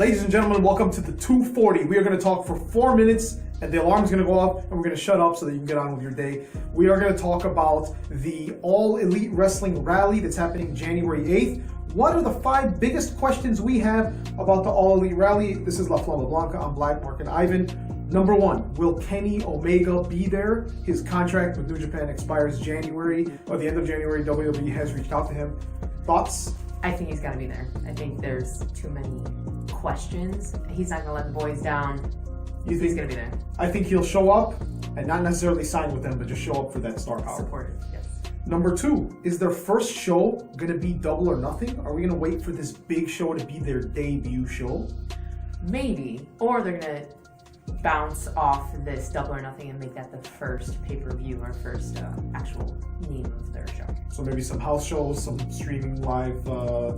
Ladies and gentlemen, welcome to the 240. We are going to talk for 4 minutes, and the alarm's going to go up, and we're going to shut up so that you can get on with your day. We are going to talk about the All Elite Wrestling Rally that's happening January 8th. What are the 5 biggest questions we have about the All Elite Rally? This is La Flama, Blanca. I'm Black, Mark, and Ivan. Number 1, will Kenny Omega be there? His contract with New Japan expires January, or the end of January. WWE has reached out to him. Thoughts? I think he's got to be there. I think there's too many questions. He's not going to let the boys down. You think he's going to be there? I think he'll show up and not necessarily sign with them, but just show up for that star power. Supportive, yes. Number 2, is their first show going to be Double or Nothing? Are we going to wait for this big show to be their debut show? Maybe. Or they're going to bounce off this Double or Nothing and make that the first pay-per-view or first actual name of their show. So maybe some house shows, some streaming live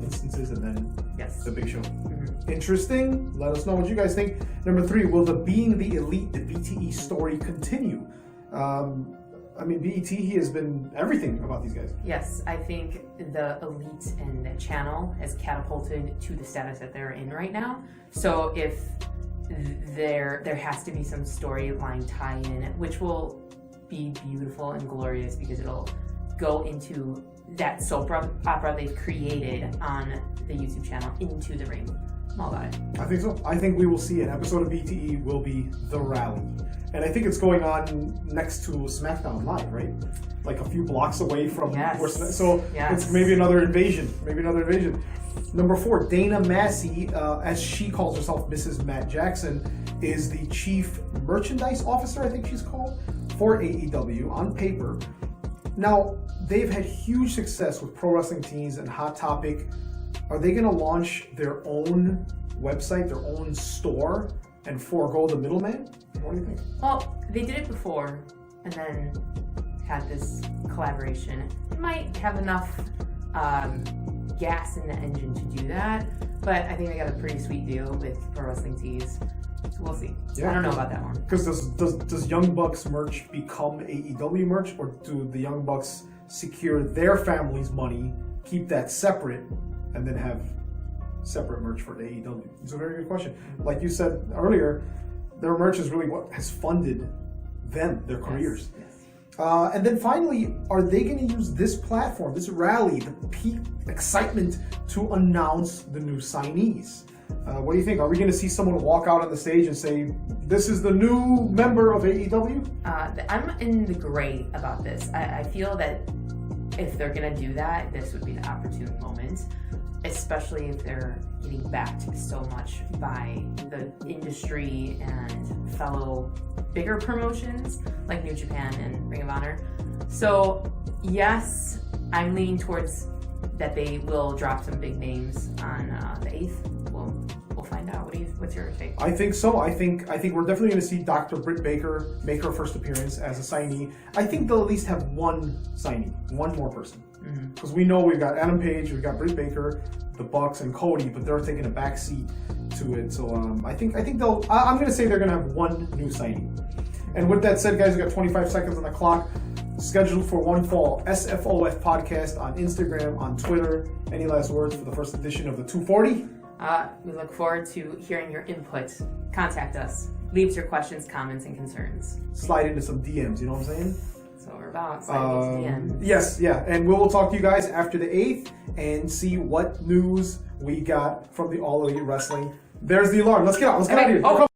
instances, and then yes, the big show. Mm-hmm. Interesting. Let us know what you guys think. Number 3, will the Being the Elite, the BTE story continue? I mean, BET, he has been everything about these guys. Yes, I think the Elite and the channel has catapulted to the status that they're in right now. So if there has to be some storyline tie-in, which will be beautiful and glorious because it'll go into that soap opera they've created on the YouTube channel into the ring. I'm all about it. I think so. I think we will see an episode of BTE will be The Rally. And I think it's going on next to SmackDown Live, right? Like a few blocks away from where it's maybe another invasion. Number 4, Dana Massey, as she calls herself, Mrs. Matt Jackson, is the Chief Merchandise Officer, I think she's called, for AEW on paper. Now, they've had huge success with Pro Wrestling Tees and Hot Topic. Are they going to launch their own website, their own store, and forego the middleman? What do you think? Well, they did it before, and then had this collaboration. It might have enough gas in the engine to do that, but I think they got a pretty sweet deal with Pro Wrestling Tees. So we'll see. Yeah. I don't know about that one. Because does Young Bucks merch become AEW merch, or do the Young Bucks secure their family's money, keep that separate, and then have separate merch for AEW? It's a very good question. Like you said earlier, their merch is really what has funded them, their careers. Yes. And then finally, are they going to use this platform, this rally, the peak excitement to announce the new signees? What do you think? Are we going to see someone walk out on the stage and say, this is the new member of AEW? I'm in the gray about this. I feel that if they're going to do that, this would be the opportune moment, especially if they're getting backed so much by the industry and fellow bigger promotions like New Japan and Ring of Honor. So yes, I'm leaning towards that they will drop some big names on the 8th. We'll find out. What's your take? I think so. I think we're definitely going to see Dr. Britt Baker make her first appearance as a signee. I think they'll at least have one signee, one more person. Because we know we've got Adam Page, we've got Britt Baker, the Bucks, and Cody, but they're taking a backseat to it. So I think they'll. I'm going to say they're going to have one new signee. And with that said, guys, we got 25 seconds on the clock. Scheduled for one fall, SFOF podcast on Instagram, on Twitter. Any last words for the first edition of the 240? We look forward to hearing your input. Contact us. Leave us your questions, comments, and concerns. Slide into some DMs, you know what I'm saying? That's what we're about. Slide into DMs. Yes, yeah. And we will talk to you guys after the 8th and see what news we got from the All Elite Wrestling. There's the alarm. Let's get out. Let's get out of here.